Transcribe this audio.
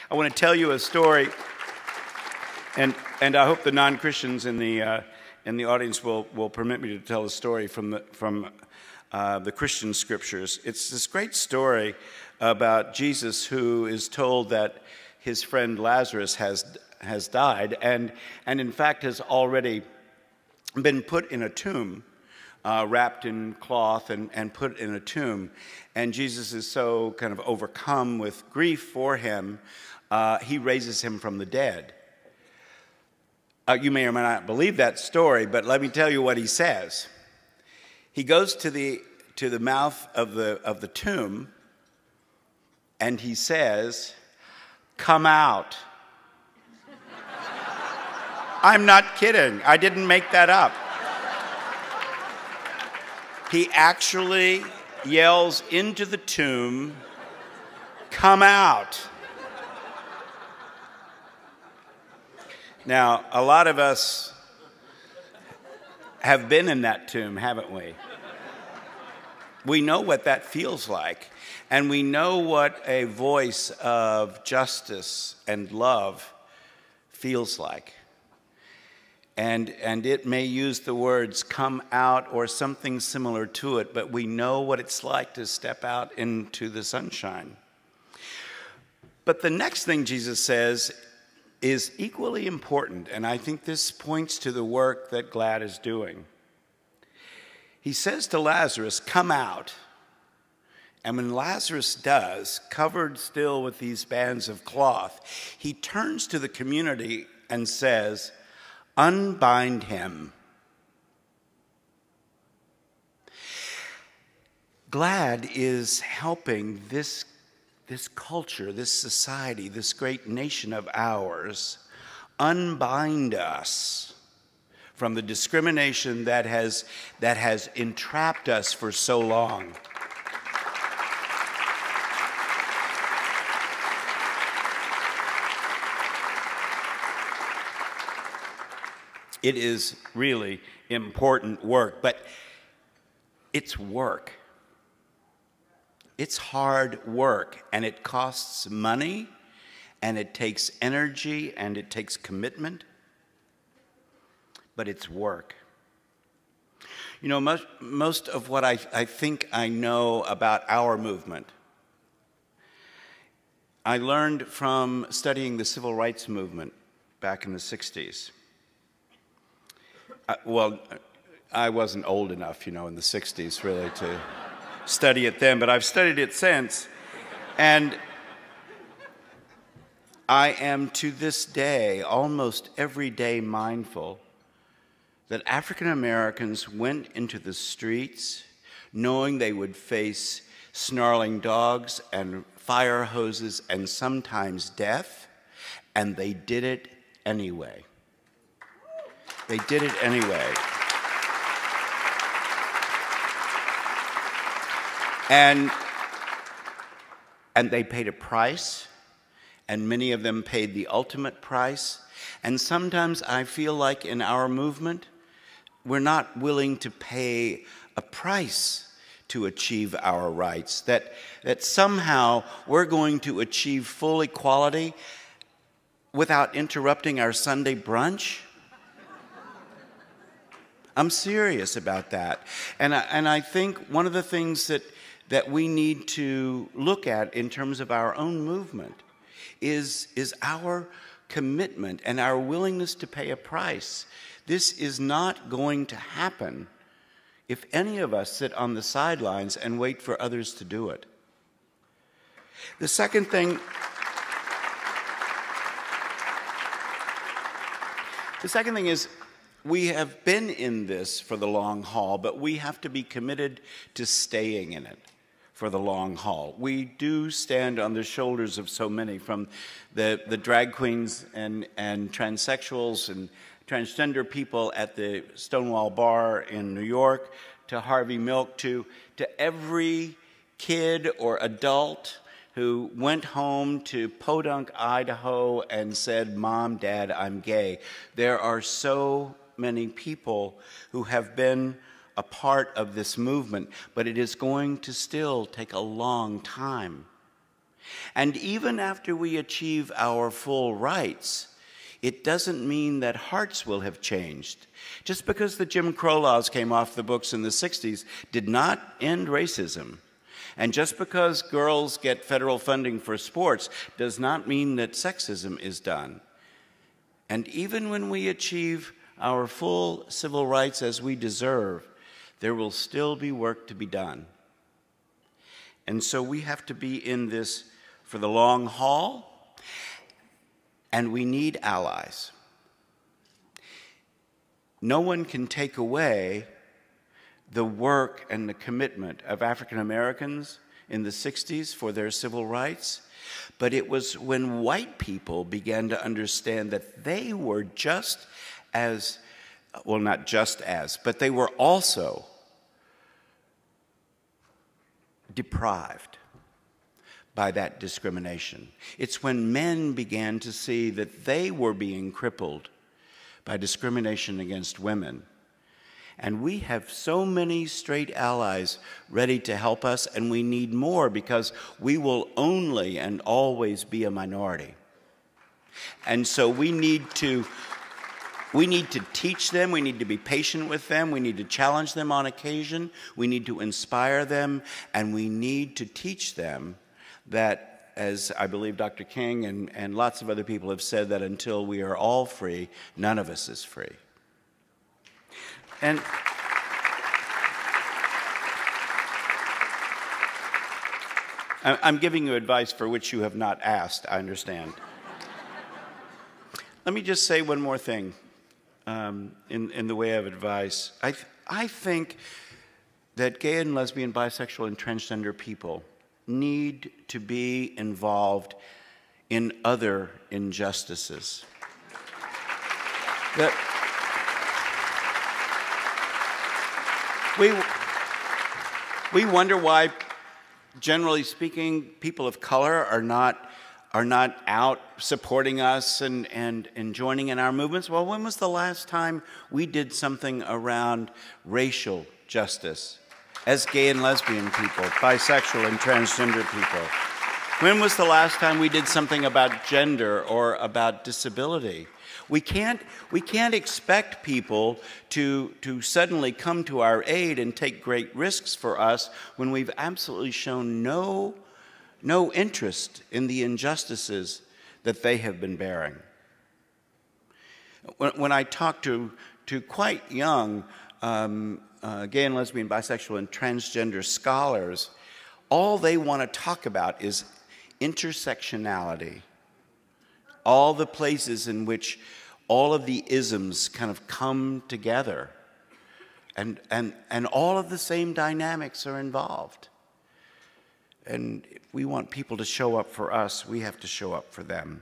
I want to tell you a story, and I hope the non-Christians in the audience will permit me to tell a story from the Christian scriptures. It's this great story about Jesus who is told that his friend Lazarus has died, and in fact has already been put in a tomb, wrapped in cloth and put in a tomb. And Jesus is so kind of overcome with grief for him, he raises him from the dead. You may or may not believe that story, but let me tell you what he says. He goes to the mouth of the tomb, and he says, "Come out." I'm not kidding. I didn't make that up. He actually yells into the tomb, "Come out." Now, a lot of us have been in that tomb, haven't we? We know what that feels like, and we know what a voice of justice and love feels like. And it may use the words "come out" or something similar to it, but we know what it's like to step out into the sunshine. But the next thing Jesus says is equally important, and I think this points to the work that GLAD is doing. He says to Lazarus, "Come out." And when Lazarus does, covered still with these bands of cloth, he turns to the community and says, "Unbind him." GLAD is helping this culture, this society, this great nation of ours, unbind us from the discrimination that has entrapped us for so long. It is really important work, but it's work. It's hard work, and it costs money, and it takes energy, and it takes commitment, but it's work. You know, most of what I think I know about our movement, I learned from studying the civil rights movement back in the 60s. Well, I wasn't old enough, in the 60s really to study it then, but I've studied it since. And I am to this day, almost every day, mindful that African Americans went into the streets knowing they would face snarling dogs and fire hoses and sometimes death, and they did it anyway. They did it anyway. And they paid a price, and many of them paid the ultimate price. And sometimes I feel like in our movement, we're not willing to pay a price to achieve our rights, that somehow we're going to achieve full equality without interrupting our Sunday brunch. I'm serious about that. And I think one of the things that we need to look at in terms of our own movement is our commitment and our willingness to pay a price. This is not going to happen if any of us sit on the sidelines and wait for others to do it. The second thing is, we have been in this for the long haul, but we have to be committed to staying in it for the long haul. We do stand on the shoulders of so many, from the drag queens and transsexuals and transgender people at the Stonewall Bar in New York, to Harvey Milk, to every kid or adult who went home to Podunk, Idaho and said, "Mom, Dad, I'm gay." There are so many people who have been a part of this movement, but it is going to still take a long time. And even after we achieve our full rights, it doesn't mean that hearts will have changed. Just because the Jim Crow laws came off the books in the 60s did not end racism. And just because girls get federal funding for sports does not mean that sexism is done. And even when we achieve our full civil rights as we deserve, there will still be work to be done. And so we have to be in this for the long haul, and we need allies. No one can take away the work and the commitment of African Americans in the 60s for their civil rights, but it was when white people began to understand that they were just as, well, not just as, but they were also deprived by that discrimination. It's when men began to see that they were being crippled by discrimination against women. And we have so many straight allies ready to help us, and we need more because we will only and always be a minority. And so we need to teach them, we need to be patient with them, we need to challenge them on occasion, we need to inspire them, and we need to teach them that, as I believe Dr. King and lots of other people have said, that until we are all free, none of us is free. And I'm giving you advice for which you have not asked, I understand. Let me just say one more thing in the way of advice. I think that gay and lesbian, bisexual, and transgender people need to be involved in other injustices. That we wonder why, generally speaking, people of color are not out supporting us and joining in our movements. Well, when was the last time we did something around racial justice as gay and lesbian people, bisexual and transgender people? When was the last time we did something about gender or about disability? We can't expect people to suddenly come to our aid and take great risks for us when we've absolutely shown no interest in the injustices that they have been bearing. When I talk to quite young gay and lesbian, bisexual, and transgender scholars, all they want to talk about is intersectionality, all the places in which all of the isms kind of come together, and all of the same dynamics are involved. And if we want people to show up for us, we have to show up for them.